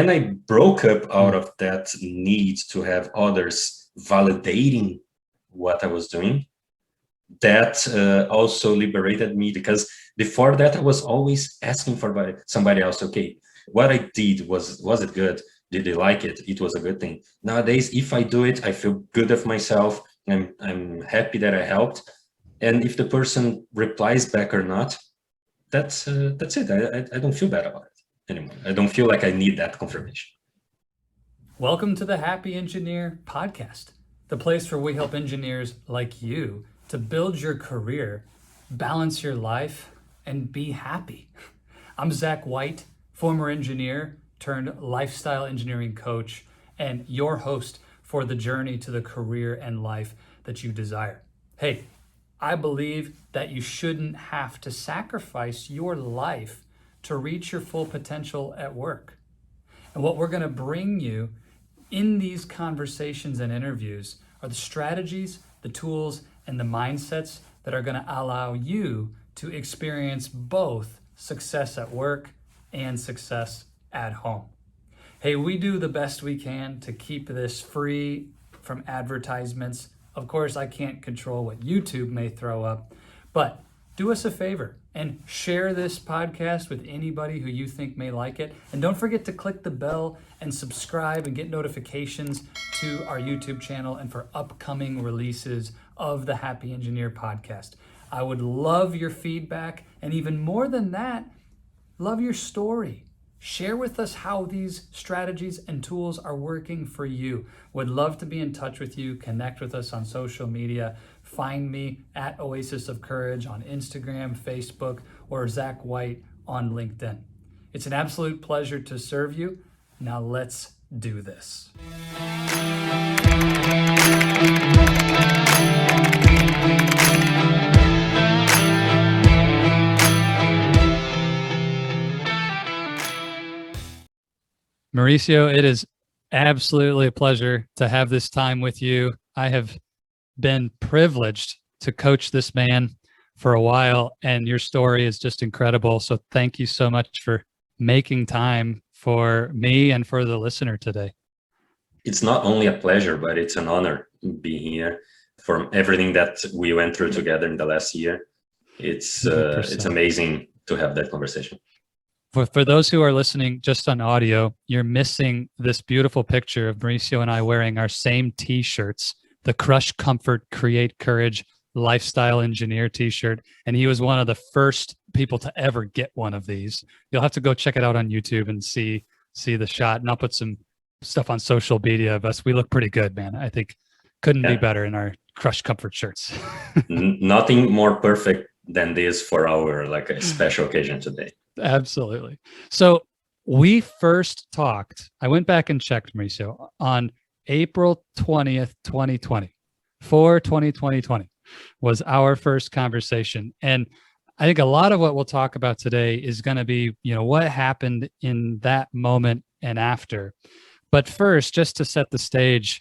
when I broke up out of that need to have others validating what I was doing, that also liberated me, because before that I was always asking for somebody else. Okay, what I did, was it good? Did they like it? It was a good thing. Nowadays, if I do it, I feel good of myself. I'm happy that I helped. And if the person replies back or not, that's it. I don't feel bad about it anymore. I don't feel like I need that confirmation. Welcome to the Happy Engineer podcast, the place where we help engineers like you to build your career, balance your life, and be happy. I'm Zach White, former engineer turned lifestyle engineering coach, and your host for the journey to the career and life that you desire. Hey, I believe that you shouldn't have to sacrifice your life to reach your full potential at work. And what we're going to bring you in these conversations and interviews are the strategies, the tools, and the mindsets that are going to allow you to experience both success at work and success at home. Hey, we do the best we can to keep this free from advertisements. Of course, I can't control what YouTube may throw up, but do us a favor and share this podcast with anybody who you think may like it. And don't forget to click the bell and subscribe and get notifications to our YouTube channel and for upcoming releases of the Happy Engineer podcast. I would love your feedback, and even more than that, love your story. Share with us how these strategies and tools are working for you. Would love to be in touch with you. Connect with us on social media. Find me at Oasis of Courage on Instagram, Facebook, or Zach White on LinkedIn. It's an absolute pleasure to serve you. Now let's do this. Mauricio, it is absolutely a pleasure to have this time with you. I have been privileged to coach this man for a while, and your story is just incredible. So thank you so much for making time for me and for the listener today. It's not only a pleasure, but it's an honor being here. From everything that we went through together in the last year, it's amazing to have that conversation. For those who are listening just on audio, you're missing this beautiful picture of Mauricio and I wearing our same t-shirts, the Crush Comfort, Create Courage Lifestyle Engineer t-shirt. And he was one of the first people to ever get one of these. You'll have to go check it out on YouTube and see the shot. And I'll put some stuff on social media of us. We look pretty good, man. I think couldn't be better in our Crush Comfort shirts. Nothing more perfect than this for our a special occasion today. Absolutely. So we first talked, I went back and checked, Mauricio, on April 20th, 2020. 2020 was our first conversation. And I think a lot of what we'll talk about today is going to be, what happened in that moment and after. But first, just to set the stage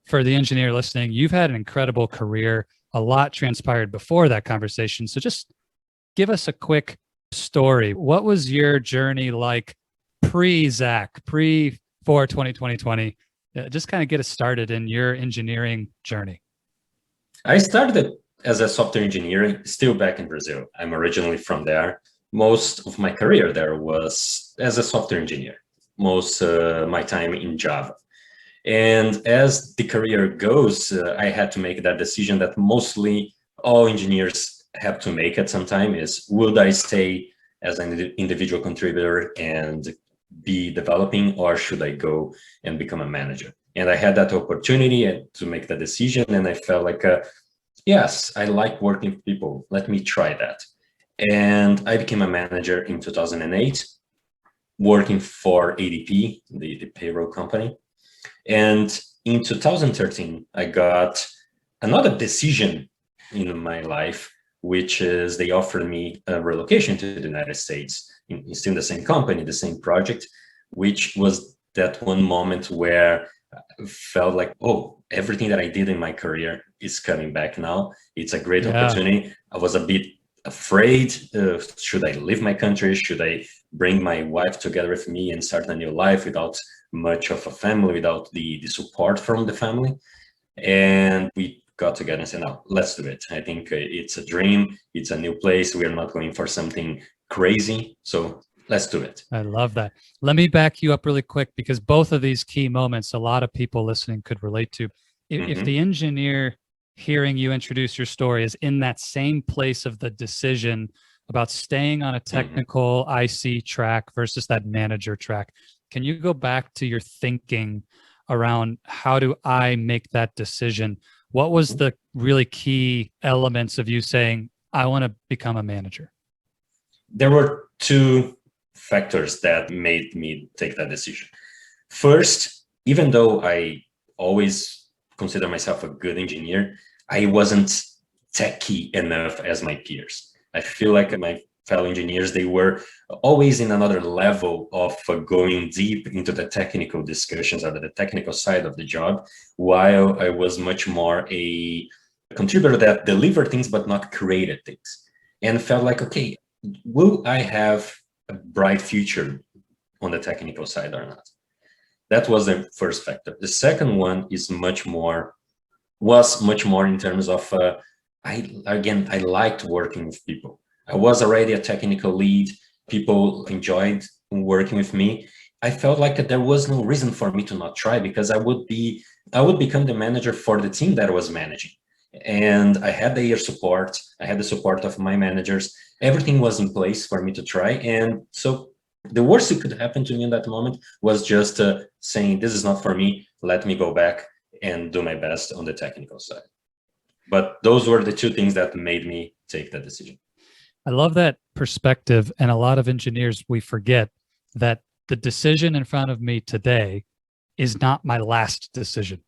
for the engineer listening, you've had an incredible career. A lot transpired before that conversation. So just give us a quick story. What was your journey like pre-Zach, pre-for 2020? Just kind of get us started in your engineering journey. I started as a software engineer, still back in Brazil. I'm originally from there. Most of my career there was as a software engineer, most my time in Java. And as the career goes, I had to make that decision that mostly all engineers have to make at some time is, would I stay as an individual contributor and be developing, or should I go and become a manager? And I had that opportunity to make that decision. And I felt like, yes, I like working with people. Let me try that. And I became a manager in 2008, working for ADP, the payroll company. And in 2013, I got another decision in my life, which is they offered me a relocation to the United States, still in the same company, the same project, which was that one moment where I felt like, oh, everything that I did in my career is coming back now. It's a great opportunity. I was a bit afraid. Should I leave my country? Should I bring my wife together with me and start a new life without much of a family, without the support from the family? And we got together and said, no, let's do it. I think it's a dream. It's a new place. We're not going for something crazy. So let's do it. I love that. Let me back you up really quick, because both of these key moments, a lot of people listening could relate to. If the engineer hearing you introduce your story is in that same place of the decision about staying on a technical IC track versus that manager track, can you go back to your thinking around how do I make that decision? What was the really key elements of you saying, I want to become a manager? There were two factors that made me take that decision. First, even though I always consider myself a good engineer, I wasn't techy enough as my peers. I feel like my fellow engineers, they were always in another level of going deep into the technical discussions or the technical side of the job, while I was much more a contributor that delivered things but not created things. And felt like, okay, will I have a bright future on the technical side or not? That was the first factor. The second one is much more in terms of, I liked working with people. I was already a technical lead. People enjoyed working with me. I felt like there was no reason for me to not try, because I would become the manager for the team that I was managing. And I had their support. I had the support of my managers. Everything was in place for me to try. And so the worst that could happen to me in that moment was just saying, this is not for me. Let me go back and do my best on the technical side. But those were the two things that made me take that decision. I love that perspective. And a lot of engineers, we forget that the decision in front of me today is not my last decision.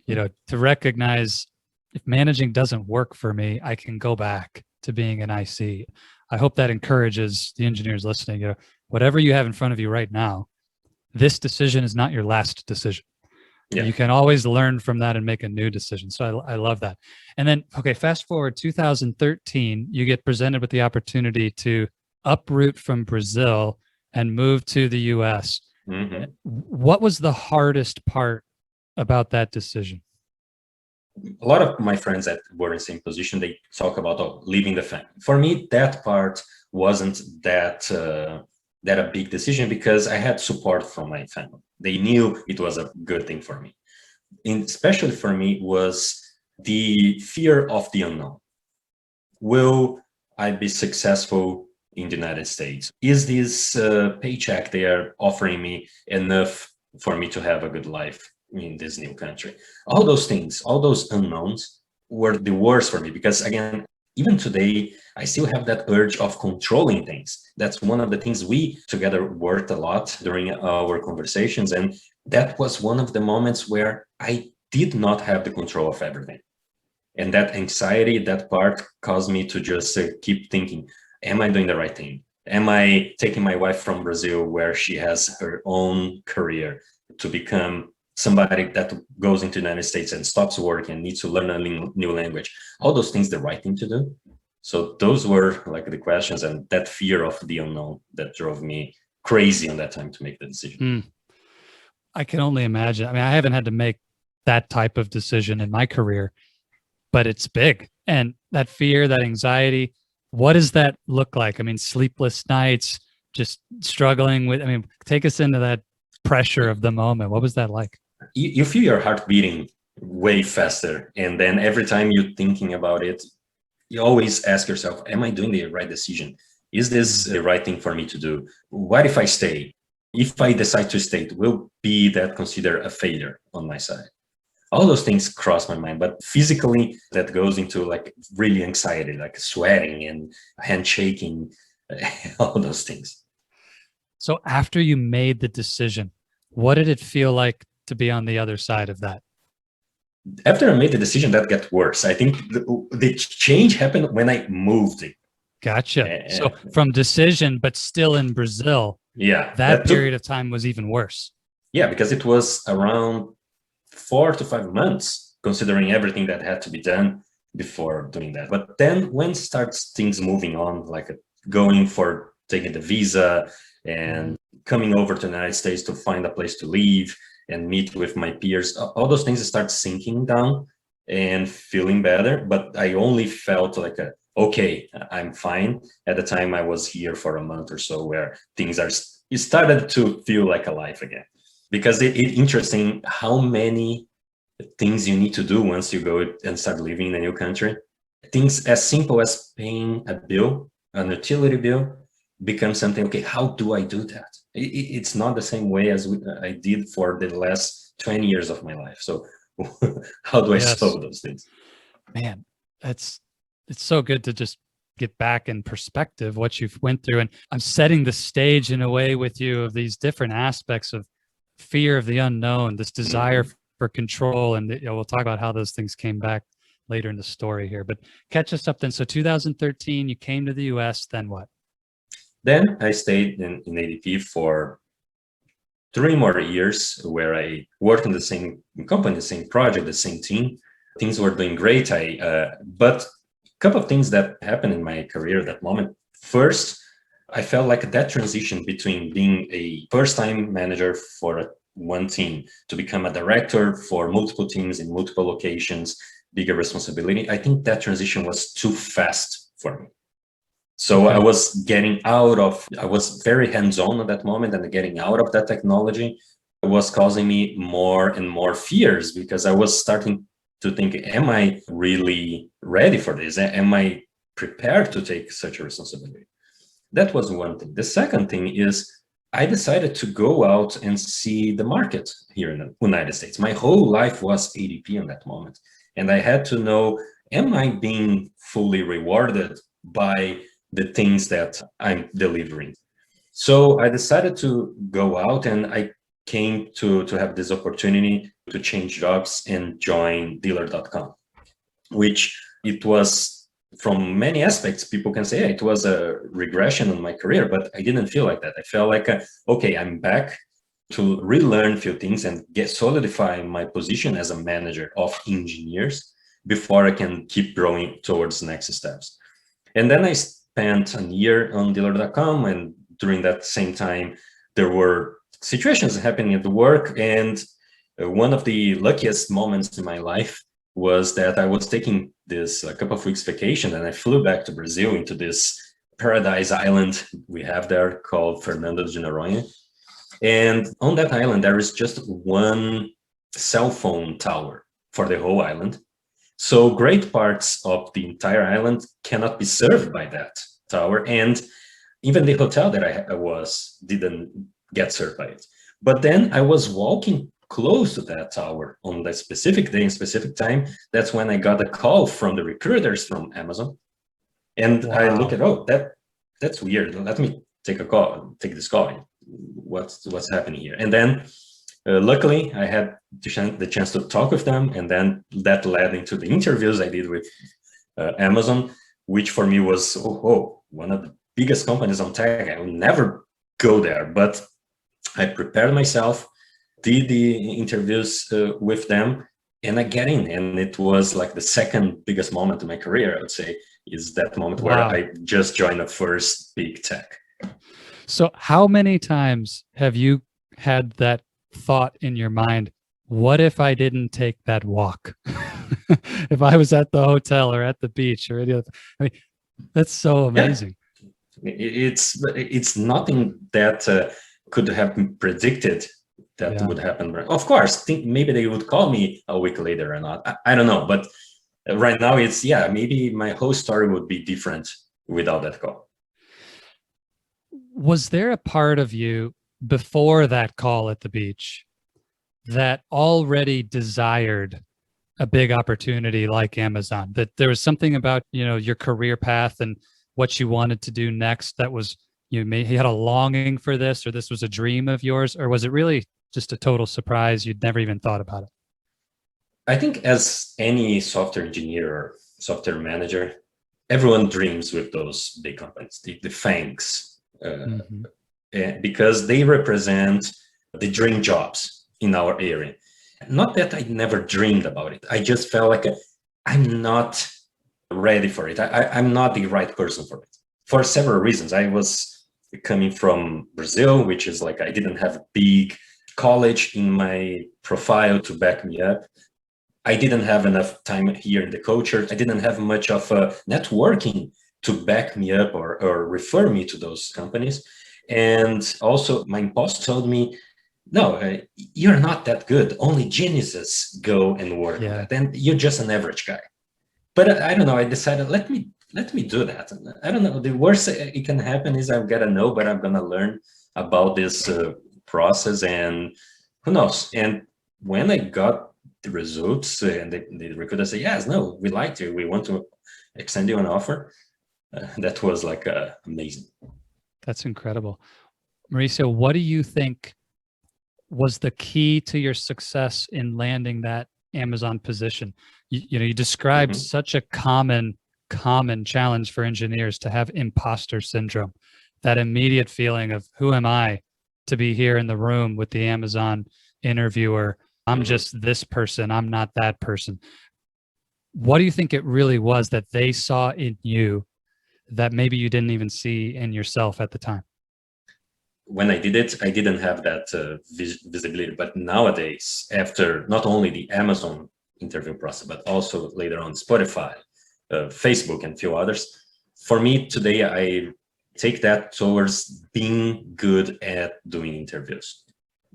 You know, to recognize if managing doesn't work for me, I can go back to being an IC. I hope that encourages the engineers listening. You know, whatever you have in front of you right now, this decision is not your last decision. Yeah. You can always learn from that and make a new decision. So I love that. And then, okay, fast forward 2013, you get presented with the opportunity to uproot from Brazil and move to the US. What was the hardest part about that decision? A lot of my friends that were in the same position, they talk about leaving the family. For me, that part wasn't that a big decision, because I had support from my family. They knew it was a good thing for me. And especially for me was the fear of the unknown. Will I be successful in the United States? Is this paycheck they are offering me enough for me to have a good life in this new country? All those things, all those unknowns were the worst for me, because again, even today, I still have that urge of controlling things. That's one of the things we together worked a lot during our conversations. And that was one of the moments where I did not have the control of everything. And that anxiety, that part caused me to just keep thinking, am I doing the right thing? Am I taking my wife from Brazil, where she has her own career, to become somebody that goes into the United States and stops work and needs to learn a new language? All those things, the right thing to do. So those were like the questions, and that fear of the unknown that drove me crazy on that time to make the decision. I can only imagine. I mean, I haven't had to make that type of decision in my career, but it's big. And that fear, that anxiety, what does that look like? I mean, sleepless nights, just struggling with, I mean, take us into that pressure of the moment. What was that like? You feel your heart beating way faster. And then every time you're thinking about it, you always ask yourself, am I doing the right decision? Is this the right thing for me to do? What if I stay? If I decide to stay, will be that considered a failure on my side? All those things cross my mind, but physically that goes into like really anxiety, like sweating and handshaking, all those things. So after you made the decision, what did it feel like to be on the other side of that? After I made the decision, that got worse. I think the change happened when I moved. Gotcha. So from decision, but still in Brazil, that period of time was even worse. Yeah, because it was around 4 to 5 months, considering everything that had to be done. before doing that. But then when starts things moving on, like going for taking the visa and coming over to the United States to find a place to live and meet with my peers, all those things start sinking down and feeling better. But I only felt like okay, I'm fine. At the time I was here for a month or so, where it started to feel like alive again, because it's interesting how many things you need to do once you go and start living in a new country. Things as simple as paying a bill, an utility bill, becomes something, okay, how do I do that? It's not the same way as I did for the last 20 years of my life. So how do I solve those things? Man, it's so good to just get back in perspective what you've went through. And I'm setting the stage in a way with you of these different aspects of fear of the unknown, this desire for control. And we'll talk about how those things came back later in the story here. But catch us up then. So 2013, you came to the US, then what? Then I stayed in ADP for 3 more years, where I worked in the same company, the same project, the same team. Things were doing great. But a couple of things that happened in my career at that moment. First, I felt like that transition between being a first-time manager for one team to become a director for multiple teams in multiple locations, bigger responsibility. I think that transition was too fast for me. So I was very hands-on at that moment, and getting out of that technology was causing me more and more fears, because I was starting to think, am I really ready for this? Am I prepared to take such a responsibility? That was one thing. The second thing is I decided to go out and see the market here in the United States. My whole life was ADP in that moment. And I had to know, am I being fully rewarded by the things that I'm delivering? So I decided to go out, and I came to have this opportunity to change jobs and join dealer.com, which it was, from many aspects, people can say, hey, it was a regression in my career, but I didn't feel like that. I felt like, okay, I'm back to relearn a few things and solidify my position as a manager of engineers before I can keep growing towards next steps. And then I spent a year on dealer.com, and during that same time, there were situations happening at the work. And one of the luckiest moments in my life was that I was taking this a couple of weeks vacation, and I flew back to Brazil into this paradise island we have there called Fernando de Noronha. And on that island, there is just one cell phone tower for the whole island. So great parts of the entire island cannot be served by that tower. And even the hotel that I was didn't get served by it. But then I was walking close to that tower on that specific day and specific time. That's when I got a call from the recruiters from Amazon. And I look at, that's weird. Let me take this call. What's happening here? And then luckily I had the chance to talk with them. And then that led into the interviews I did with Amazon, which for me was, one of the biggest companies on tech. I will never go there, but I prepared myself, did the interviews with them, and I get in. And it was like the second biggest moment in my career, I would say, is that moment where I just joined the first big tech. So how many times have you had that thought in your mind, what if I didn't take that walk? If I was at the hotel or at the beach or any other, I mean, that's so amazing. Yeah. It's nothing that could have been predicted that would happen. Of course, maybe they would call me a week later or not. I don't know. But right now it's, maybe my whole story would be different without that call. Was there a part of you before that call at the beach that already desired a big opportunity like Amazon, that there was something about, your career path and what you wanted to do next that was, you had a longing for this, or this was a dream of yours, or was it really just a total surprise? You'd never even thought about it. I think as any software engineer or software manager, everyone dreams with those big companies, the FANGs, because they represent the dream jobs in our area. Not that I never dreamed about it. I just felt like I'm not ready for it. I'm not the right person for it for several reasons. I was coming from Brazil, which is like I didn't have a big college in my profile to back me up. I didn't have enough time here in the culture. I didn't have much of a networking to back me up or refer me to those companies. And also, my boss told me, no, you're not that good. Only geniuses go and work on that. And you're just an average guy. But I don't know. I decided, let me do that. I don't know. The worst it can happen is I'll get a no, but I'm going to learn about this process, and who knows. And when I got the results and the recruiter said, yes, no, we liked you. We want to extend you an offer. That was like amazing. That's incredible. Mauricio, what do you think was the key to your success in landing that Amazon position? You described such a common challenge for engineers to have imposter syndrome, that immediate feeling of who am I to be here in the room with the Amazon interviewer? I'm just this person. I'm not that person. What do you think it really was that they saw in you that maybe you didn't even see in yourself at the time? When I did it, I didn't have that visibility. But nowadays, after not only the Amazon interview process, but also later on Spotify, Facebook, and a few others, for me today, I take that towards being good at doing interviews.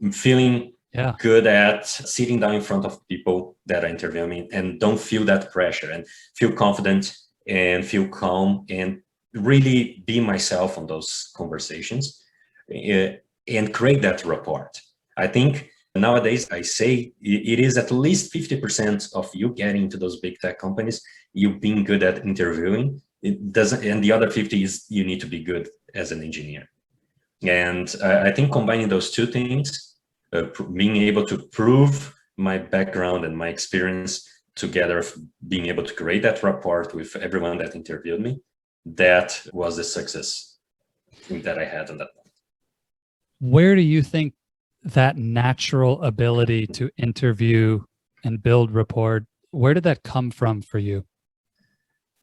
I'm feeling good at sitting down in front of people that are interviewing me and don't feel that pressure, and feel confident and feel calm and really be myself on those conversations. And create that rapport. I think nowadays I say it is at least 50% of you getting into those big tech companies, you being good at interviewing. It doesn't, and the other 50 is you need to be good as an engineer. And I think combining those two things, being able to prove my background and my experience together, being able to create that rapport with everyone that interviewed me, that was the success that I had on that point. Where do you think that natural ability to interview and build rapport, where did that come from for you?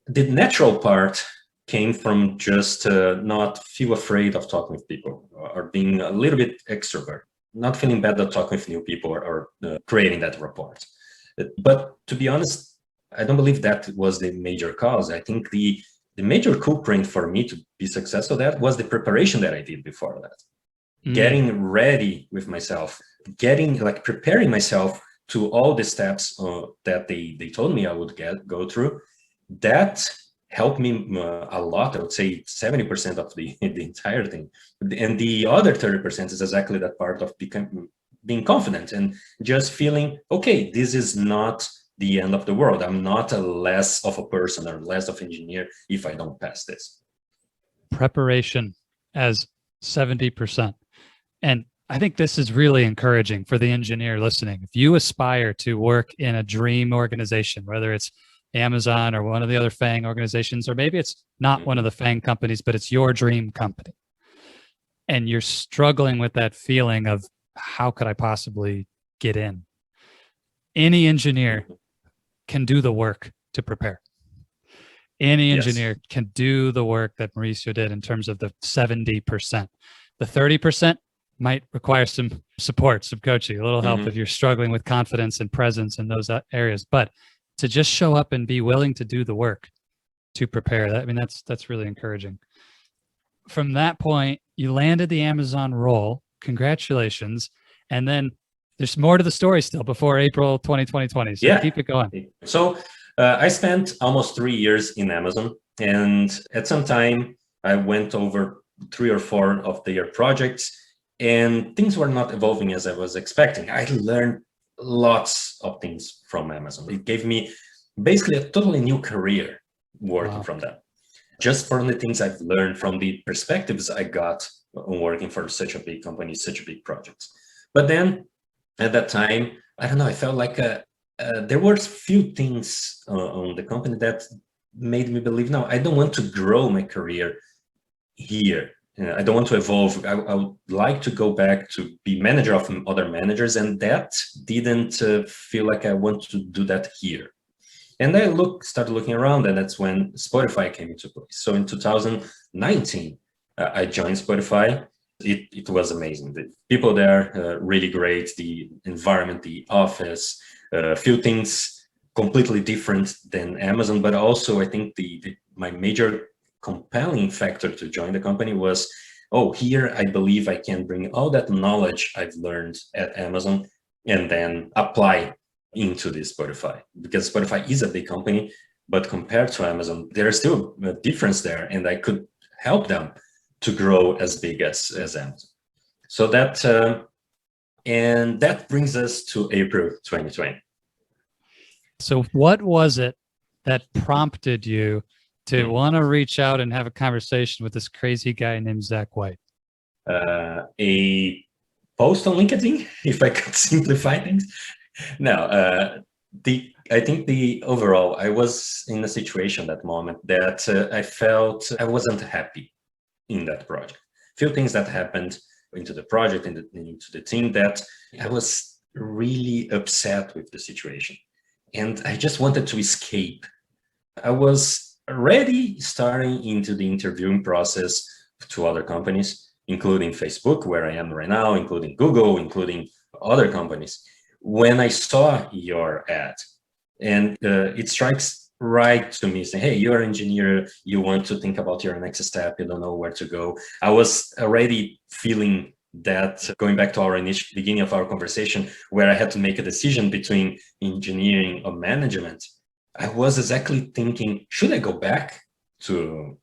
The natural part came from just not feel afraid of talking with people, or being a little bit extrovert, not feeling bad at talking with new people, or creating that rapport. But to be honest, I don't believe that was the major cause. I think the major culprit for me to be successful that was the preparation that I did before that. Getting ready with myself, preparing myself to all the steps that they told me I would go through. That helped me a lot. I would say 70% of the entire thing. And the other 30% is exactly that part of being confident and just feeling, okay, this is not the end of the world. I'm not a less of a person or less of an engineer if I don't pass this. Preparation as 70%. And I think this is really encouraging for the engineer listening. If you aspire to work in a dream organization, whether it's Amazon or one of the other FAANG organizations, or maybe it's not one of the FAANG companies, but it's your dream company, and you're struggling with that feeling of how could I possibly get in? Any engineer can do the work to prepare. Any engineer can do the work that Mauricio did in terms of the 70%. The 30% might require some support, some coaching, a little help if you're struggling with confidence and presence in those areas. But to just show up and be willing to do the work to prepare, that, I mean, that's really encouraging. From that point, you landed the Amazon role. Congratulations. And then there's more to the story still before April 2020. So keep it going. So I spent almost 3 years in Amazon. And at some time, I went over 3 or 4 of their projects. And things were not evolving as I was expecting. I learned lots of things from Amazon. It gave me basically a totally new career working from them. Just from the things I've learned, from the perspectives I got on working for such a big company, such big projects. But then at that time, I don't know, I felt like there were few things on the company that made me believe, no, I don't want to grow my career here. I don't want to evolve. I would like to go back to be manager of other managers, and that didn't feel like I want to do that here. And I started looking around, and that's when Spotify came into place. So in 2019, I joined Spotify. It was amazing. The people there, really great. The environment, the office, a few things completely different than Amazon. But also, I think my major compelling factor to join the company was, oh, here I believe I can bring all that knowledge I've learned at Amazon and then apply into this Spotify, because Spotify is a big company, but compared to Amazon, there's still a difference there, and I could help them to grow as big as Amazon. So and that brings us to April 2020. So what was it that prompted you to want to reach out and have a conversation with this crazy guy named Zach White? A post on LinkedIn, if I could simplify things. No, I think the overall, I was in a situation at that moment that I felt I wasn't happy in that project. Few things that happened into the project and into the team that I was really upset with the situation. And I just wanted to escape. I was already starting into the interviewing process to other companies, including Facebook, where I am right now, including Google, including other companies, when I saw your ad. And it strikes right to me saying, hey, you're an engineer, you want to think about your next step, you don't know where to go. I was already feeling that, going back to our initial beginning of our conversation, where I had to make a decision between engineering or management. I was exactly thinking, should I go back to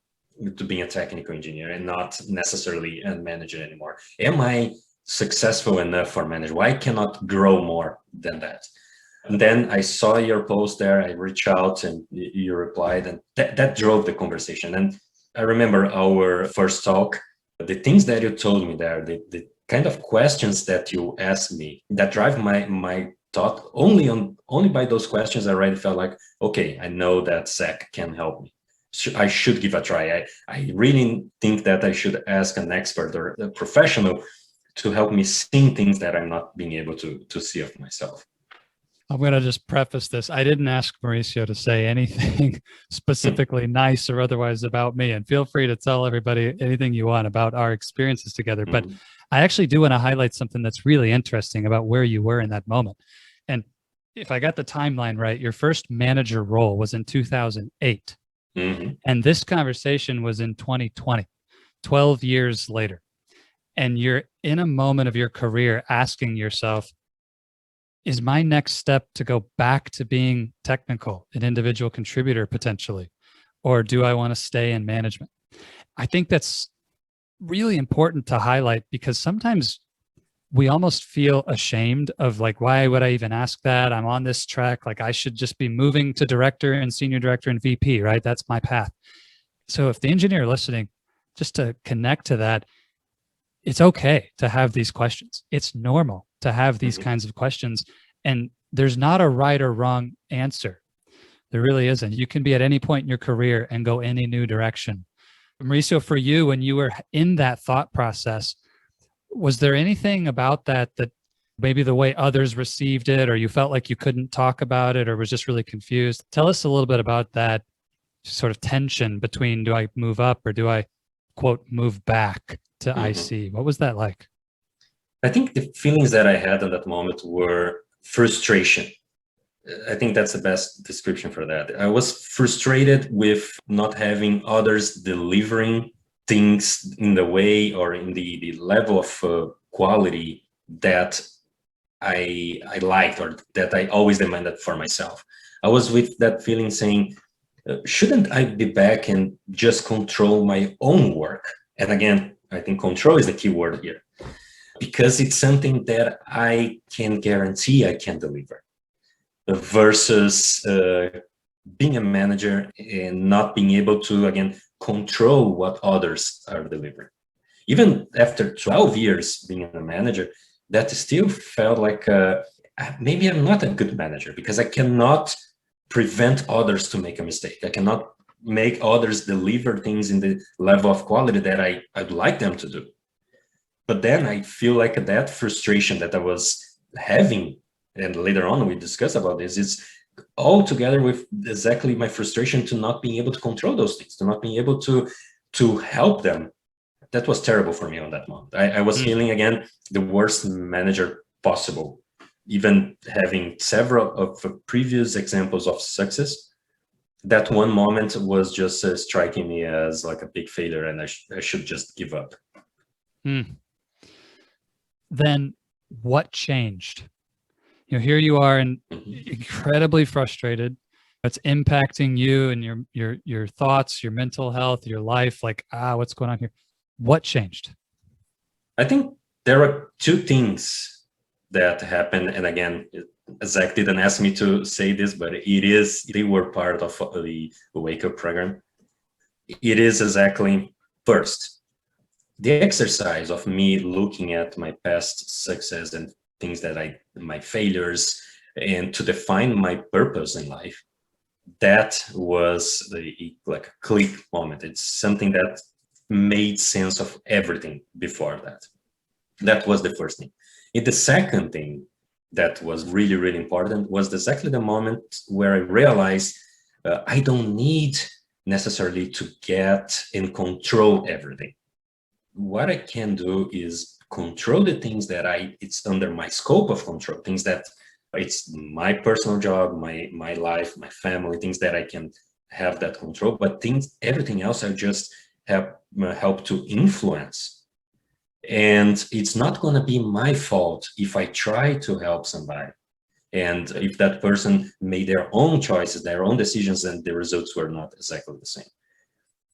being a technical engineer and not necessarily a manager anymore? Am I successful enough for manager? Why cannot grow more than that? And then I saw your post there, I reached out and you replied, and that drove the conversation. And I remember our first talk, the things that you told me there, the kind of questions that you asked me that drive my thought only by those questions. I already felt like, okay, I know that Zach can help me. I should give a try. I really think that I should ask an expert or a professional to help me see things that I'm not being able to see of myself. I'm going to just preface this. I didn't ask Mauricio to say anything specifically nice or otherwise about me. And feel free to tell everybody anything you want about our experiences together. But I actually do want to highlight something that's really interesting about where you were in that moment. And if I got the timeline right, your first manager role was in 2008. And this conversation was in 2020, 12 years later. And you're in a moment of your career asking yourself, is my next step to go back to being technical, an individual contributor potentially, or do I want to stay in management? I think that's really important to highlight, because sometimes we almost feel ashamed of like, why would I even ask that? I'm on this track. Like I should just be moving to director and senior director and VP, right? That's my path. So if the engineer listening, just to connect to that, it's okay to have these questions. It's normal to have these kinds of questions. And there's not a right or wrong answer. There really isn't. You can be at any point in your career and go any new direction. Mauricio, for you, when you were in that thought process, was there anything about that maybe the way others received it, or you felt like you couldn't talk about it, or was just really confused? Tell us a little bit about that sort of tension between, do I move up or do I, quote, move back to IC? What was that like? I think the feelings that I had at that moment were frustration. I think that's the best description for that. I was frustrated with not having others delivering things in the way or in the level of quality that I liked, or that I always demanded for myself. I was with that feeling saying, shouldn't I be back and just control my own work? And again, I think control is the key word here, because it's something that I can guarantee I can deliver, versus being a manager and not being able to, again, control what others are delivering. Even after 12 years being a manager, that still felt like maybe I'm not a good manager, because I cannot prevent others to make a mistake. I cannot make others deliver things in the level of quality that I'd like them to do. But then I feel like that frustration that I was having, and later on we discuss about this, is all together with exactly my frustration to not being able to control those things, to not being able to help them. That was terrible for me on that moment. I was feeling, again, the worst manager possible, even having several of the previous examples of success. That one moment was just striking me as like a big failure, and I should just give up. Then what changed? Here you are and incredibly frustrated. It's impacting you and your thoughts, your mental health, your life. Like, what's going on here? What changed? I think there are two things that happened. And again, Zach didn't ask me to say this, but they were part of the Wake Up program. It is exactly, first, the exercise of me looking at my past success and things my failures, and to define my purpose in life. That was like a click moment. It's something that made sense of everything before that. That was the first thing. And the second thing that was really, really important was exactly the moment where I realized I don't need necessarily to get and control everything. What I can do is control the things that it's under my scope of control, things that it's my personal job, my life, my family, things that I can have that control, but everything else I just have help to influence. And it's not going to be my fault if I try to help somebody, and if that person made their own choices, their own decisions, and the results were not exactly the same.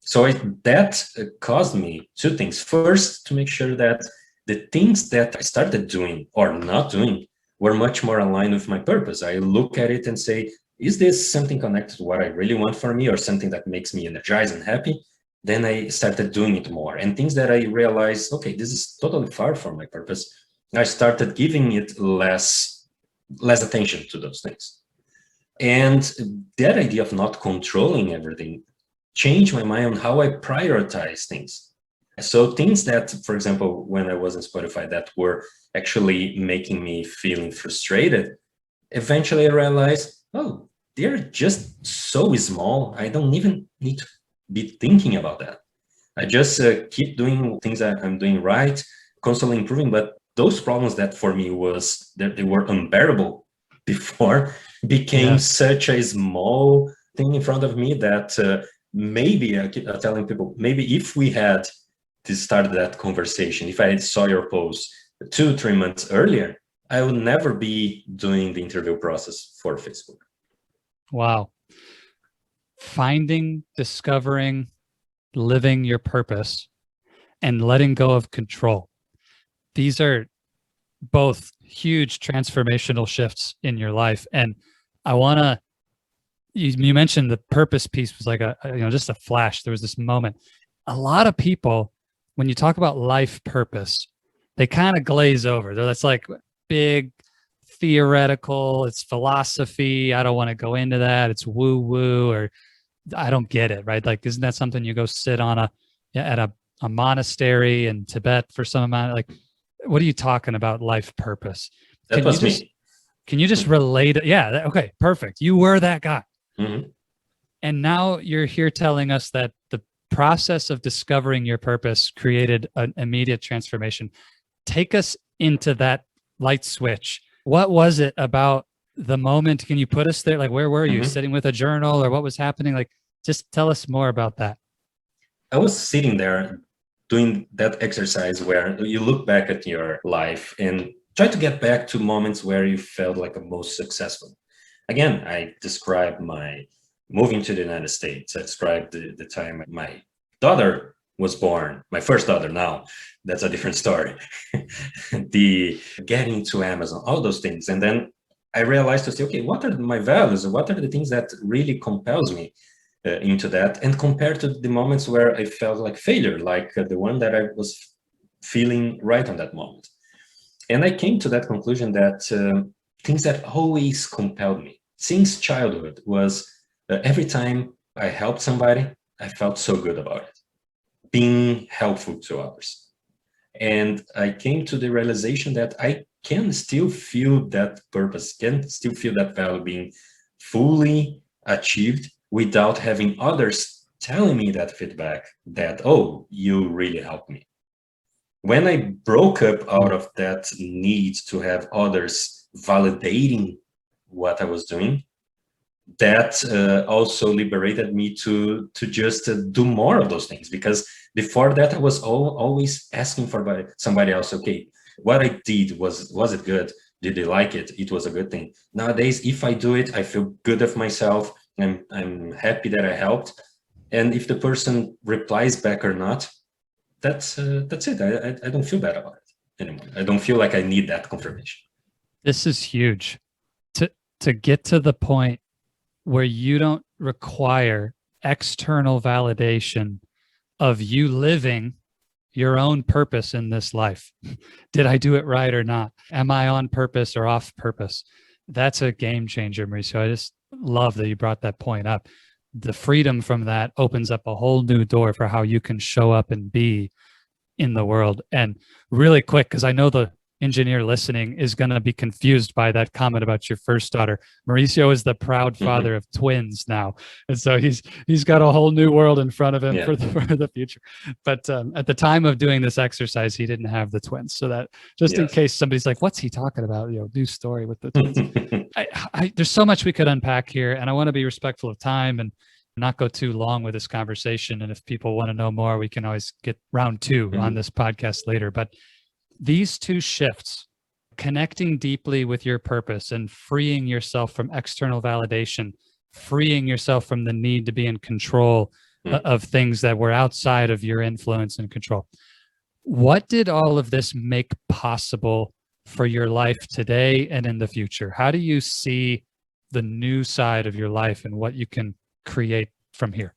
So that caused me two things. First, to make sure that the things that I started doing or not doing were much more aligned with my purpose. I look at it and say, is this something connected to what I really want for me, or something that makes me energized and happy? Then I started doing it more. And things that I realized, okay, this is totally far from my purpose, I started giving it less attention to those things. And that idea of not controlling everything changed my mind on how I prioritize things. So things that, for example, when I was in Spotify, that were actually making me feeling frustrated, eventually I realized, oh, they're just so small. I don't even need to be thinking about that. I just keep doing things that I'm doing right, constantly improving. But those problems that for me was that they were unbearable before became such a small thing in front of me that maybe I keep telling people, maybe if we had started that conversation, if I saw your post 2-3 months earlier, I would never be doing the interview process for Facebook. Wow. Finding, discovering, living your purpose, and letting go of control. These are both huge transformational shifts in your life. And I want to, you mentioned the purpose piece was like just a flash. There was this moment. A lot of people, when you talk about life purpose, they kind of glaze over. That's like big theoretical, it's philosophy. I don't want to go into that. It's woo woo, or I don't get it, right? Like, isn't that something you go sit on at a monastery in Tibet for some amount? Like, what are you talking about? Life purpose? That was me. Can you just relate it? Yeah. Okay. Perfect. You were that guy. Mm-hmm. And now you're here telling us that the process of discovering your purpose created an immediate transformation. Take us into that light switch. What was it about the moment? Can you put us there? Like, where were you? Sitting with a journal, or what was happening? Like, just tell us more about that. I was sitting there doing that exercise where you look back at your life and try to get back to moments where you felt like the most successful. Again, I described my moving to the United States. I described the time my daughter was born, my first daughter. Now that's a different story. The getting to Amazon, all those things. And then I realized to say, okay, what are my values? What are the things that really compels me into that? And compared to the moments where I felt like failure, like the one that I was feeling right on that moment. And I came to that conclusion that things that always compelled me since childhood was every time I helped somebody, I felt so good about it, being helpful to others. And I came to the realization that I can still feel that purpose, can still feel that value being fully achieved without having others telling me that feedback that, oh, you really helped me. When I broke up out of that need to have others validating what I was doing, that also liberated me to just do more of those things. Because before that, I was always asking for somebody else, okay, what I did, was it good? Did they like it? It was a good thing. Nowadays, if I do it, I feel good of myself. I'm happy that I helped. And if the person replies back or not, that's it. I don't feel bad about it anymore. I don't feel like I need that confirmation. This is huge. To get to the point where you don't require external validation of you living your own purpose in this life. Did I do it right or not? Am I on purpose or off purpose? That's a game changer, Mauricio. I just love that you brought that point up. The freedom from that opens up a whole new door for how you can show up and be in the world. And really quick, because I know the engineer listening is going to be confused by that comment about your first daughter. Mauricio is the proud father of twins now, and so he's got a whole new world in front of him for the future. But at the time of doing this exercise, he didn't have the twins, so that just in case somebody's like, "What's he talking about?" New story with the twins. There's so much we could unpack here, and I want to be respectful of time and not go too long with this conversation. And if people want to know more, we can always get round 2 on this podcast later. But these two shifts, connecting deeply with your purpose and freeing yourself from external validation, freeing yourself from the need to be in control of things that were outside of your influence and control. What did all of this make possible for your life today and in the future? How do you see the new side of your life and what you can create from here?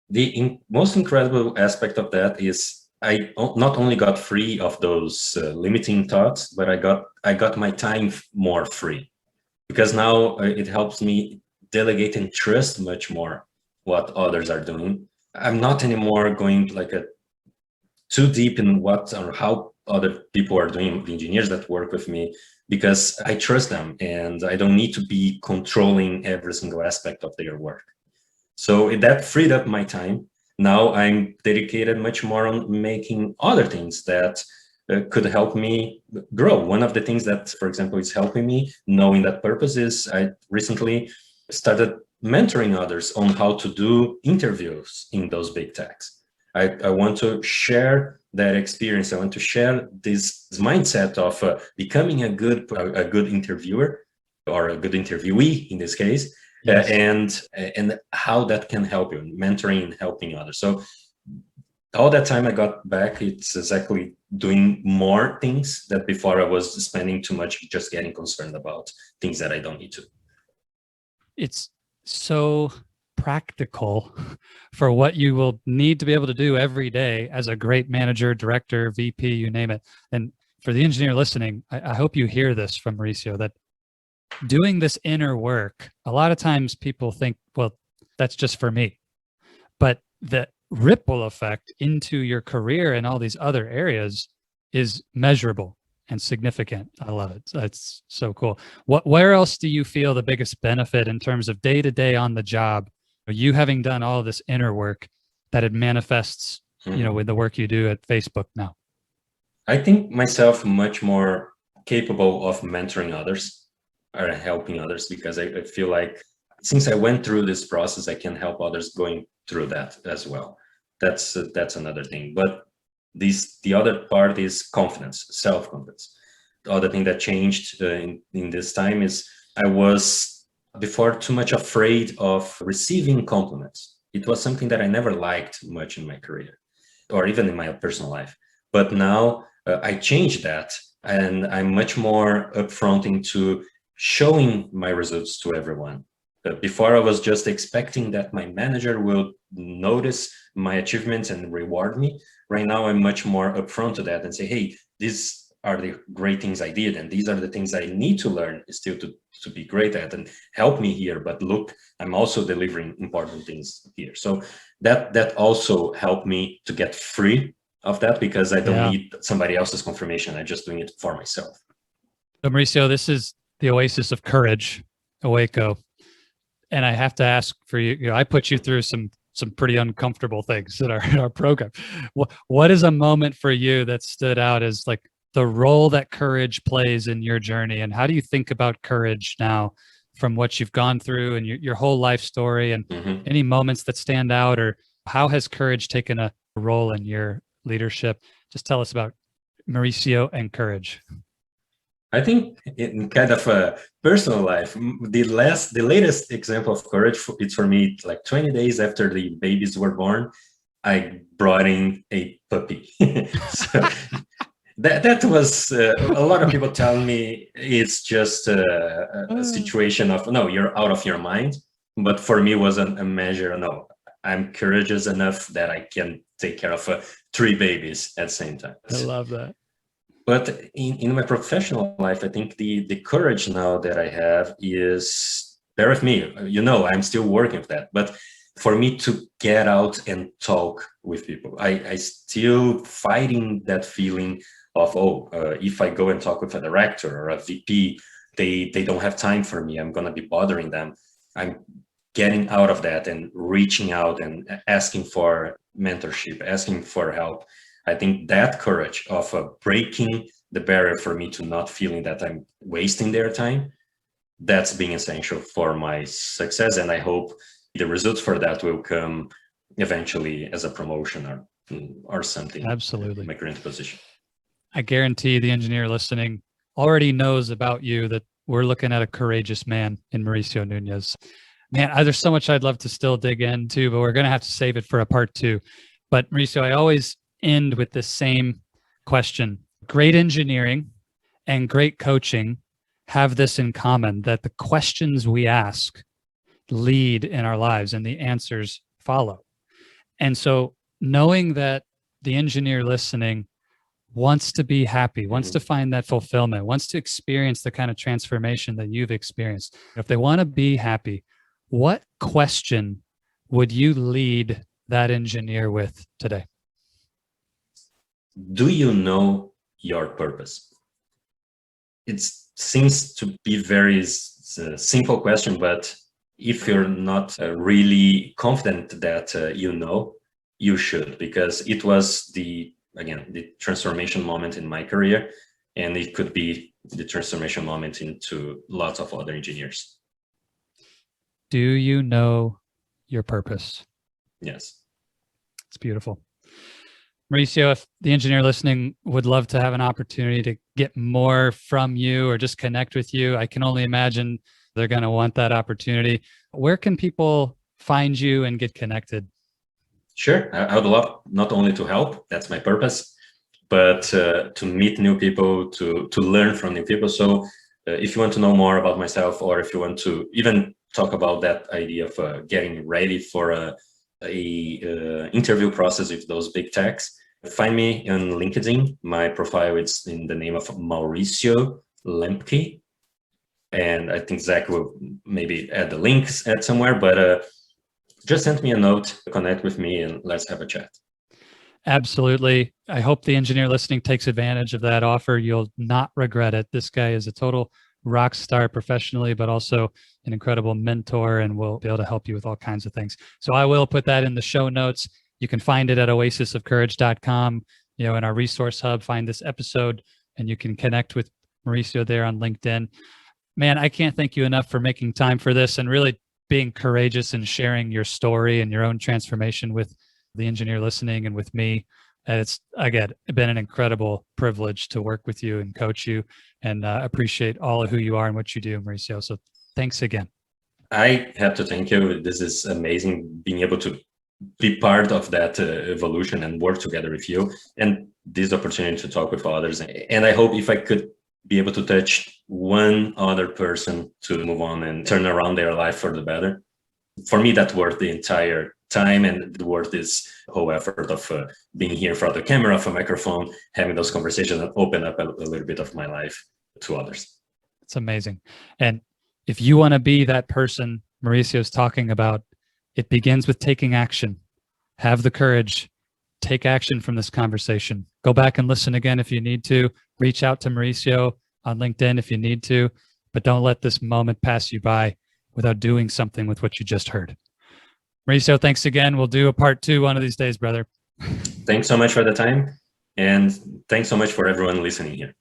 The most incredible aspect of that is I not only got free of those limiting thoughts, but I got my time more free, because now it helps me delegate and trust much more what others are doing. I'm not anymore going like too deep in what or how other people are doing, the engineers that work with me, because I trust them and I don't need to be controlling every single aspect of their work. So that freed up my time. Now I'm dedicated much more on making other things that could help me grow. One of the things that, for example, is helping me knowing that purpose is I recently started mentoring others on how to do interviews in those big techs. I want to share that experience. I want to share this mindset of becoming a good interviewer, or a good interviewee in this case. Yes. And how that can help you, mentoring and helping others. So all that time I got back, it's exactly doing more things that before I was spending too much just getting concerned about things that I don't need to. It's so practical for what you will need to be able to do every day as a great manager, director, VP, you name it. And for the engineer listening, I hope you hear this from Mauricio, that doing this inner work, a lot of times people think, well, that's just for me. But the ripple effect into your career and all these other areas is measurable and significant. I love it. That's so cool. Where else do you feel the biggest benefit in terms of day-to-day on the job, you having done all of this inner work, that it manifests, with the work you do at Facebook now? I think myself much more capable of mentoring others or helping others, because I feel like since I went through this process, I can help others going through that as well. That's another thing. But the other part is confidence, self-confidence. The other thing that changed in this time is I was before too much afraid of receiving compliments. It was something that I never liked much in my career or even in my personal life. But now I changed that, and I'm much more upfront into showing my results to everyone. Before I was just expecting that my manager will notice my achievements and reward me. Right now, I'm much more upfront to that and say, hey, these are the great things I did, and these are the things I need to learn still to be great at and help me here. But look, I'm also delivering important things here. So that also helped me to get free of that, because I don't need somebody else's confirmation. I'm just doing it for myself. So Mauricio, this is the oasis of courage, Oeko. And I have to ask for you, I put you through some pretty uncomfortable things in our program. What is a moment for you that stood out as like the role that courage plays in your journey? And how do you think about courage now from what you've gone through and your whole life story, and any moments that stand out, or how has courage taken a role in your leadership? Just tell us about Mauricio and courage. I think in kind of a personal life, the latest example of courage, it's for me, like 20 days after the babies were born, I brought in a puppy. So that was a lot of people tell me it's just a situation of, no, you're out of your mind. But for me, it was a measure, no, I'm courageous enough that I can take care of 3 babies at the same time. I love that. But in my professional life, I think the courage now that I have is, bear with me, I'm still working with that. But for me to get out and talk with people, I still fighting that feeling of, if I go and talk with a director or a VP, they don't have time for me. I'm going to be bothering them. I'm getting out of that and reaching out and asking for mentorship, asking for help. I think that courage of breaking the barrier for me to not feeling that I'm wasting their time, that's being essential for my success. And I hope the results for that will come eventually as a promotion or something. Absolutely. My current position. I guarantee the engineer listening already knows about you that we're looking at a courageous man in Mauricio Nunes. Man, there's so much I'd love to still dig into, but we're going to have to save it for a part 2. But Mauricio, I always end with the same question. Great engineering and great coaching have this in common, that the questions we ask lead in our lives and the answers follow. And so knowing that the engineer listening wants to be happy, wants to find that fulfillment, wants to experience the kind of transformation that you've experienced, if they want to be happy, what question would you lead that engineer with today? Do you know your purpose? It seems to be very simple question, but if you're not really confident that you should, because it was the transformation moment in my career, and it could be the transformation moment into lots of other engineers. Do you know your purpose? Yes. It's beautiful. Mauricio, if the engineer listening would love to have an opportunity to get more from you or just connect with you, I can only imagine they're going to want that opportunity. Where can people find you and get connected? Sure. I would love not only to help, that's my purpose, but to meet new people, to learn from new people. So if you want to know more about myself, or if you want to even talk about that idea of getting ready for a interview process with those big techs, find me on LinkedIn. My profile is in the name of Mauricio Lemke, and I think Zach will maybe add the links at somewhere, but just send me a note, connect with me, and let's have a chat. Absolutely. I hope the engineer listening takes advantage of that offer. You'll not regret it. This guy is a total rock star professionally, but also an incredible mentor, and will be able to help you with all kinds of things. So I will put that in the show notes. You can find it at oasisofcourage.com, in our resource hub, find this episode, and you can connect with Mauricio there on LinkedIn. Man, I can't thank you enough for making time for this and really being courageous and sharing your story and your own transformation with the engineer listening and with me. And it's, again, been an incredible privilege to work with you and coach you, and appreciate all of who you are and what you do, Mauricio. So thanks again. I have to thank you. This is amazing being able to be part of that evolution and work together with you, and this opportunity to talk with others. And I hope if I could be able to touch one other person to move on and turn around their life for the better, for me, that's worth the entire time, and worth this whole effort of being here in front of the camera, of a microphone, having those conversations, and open up a little bit of my life to others. It's amazing. And if you want to be that person Mauricio is talking about, it begins with taking action. Have the courage. Take action from this conversation. Go back and listen again if you need to. Reach out to Mauricio on LinkedIn if you need to, but don't let this moment pass you by. without doing something with what you just heard. Mauricio, thanks again. We'll do a part 2 one of these days, brother. Thanks so much for the time. And thanks so much for everyone listening here.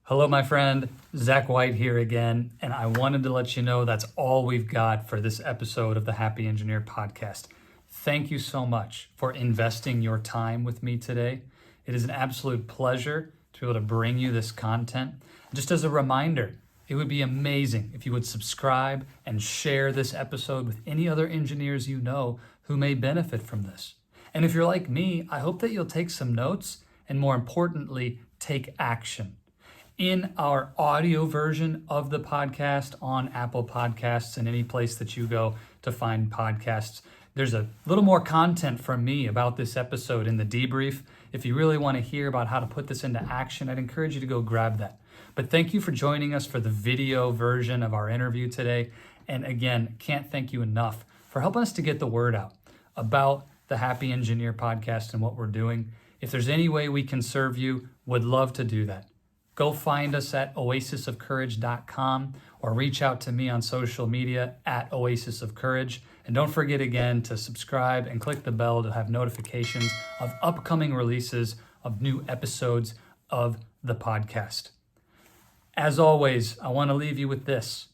Hello, my friend. Zach White here again. And I wanted to let you know that's all we've got for this episode of the Happy Engineer podcast. Thank you so much for investing your time with me today. It is an absolute pleasure to be able to bring you this content. Just as a reminder, it would be amazing if you would subscribe and share this episode with any other engineers you know who may benefit from this. And if you're like me, I hope that you'll take some notes and, more importantly, take action. In our audio version of the podcast on Apple Podcasts and any place that you go to find podcasts, there's a little more content from me about this episode in the debrief. If you really want to hear about how to put this into action, I'd encourage you to go grab that. But thank you for joining us for the video version of our interview today. And again, can't thank you enough for helping us to get the word out about the Happy Engineer podcast and what we're doing. If there's any way we can serve you, would love to do that. Go find us at oasisofcourage.com or reach out to me on social media at Oasis of Courage. And don't forget again to subscribe and click the bell to have notifications of upcoming releases of new episodes of the podcast. As always, I want to leave you with this.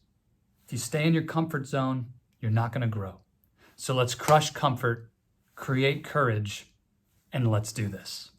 If you stay in your comfort zone, you're not going to grow. So let's crush comfort, create courage, and let's do this.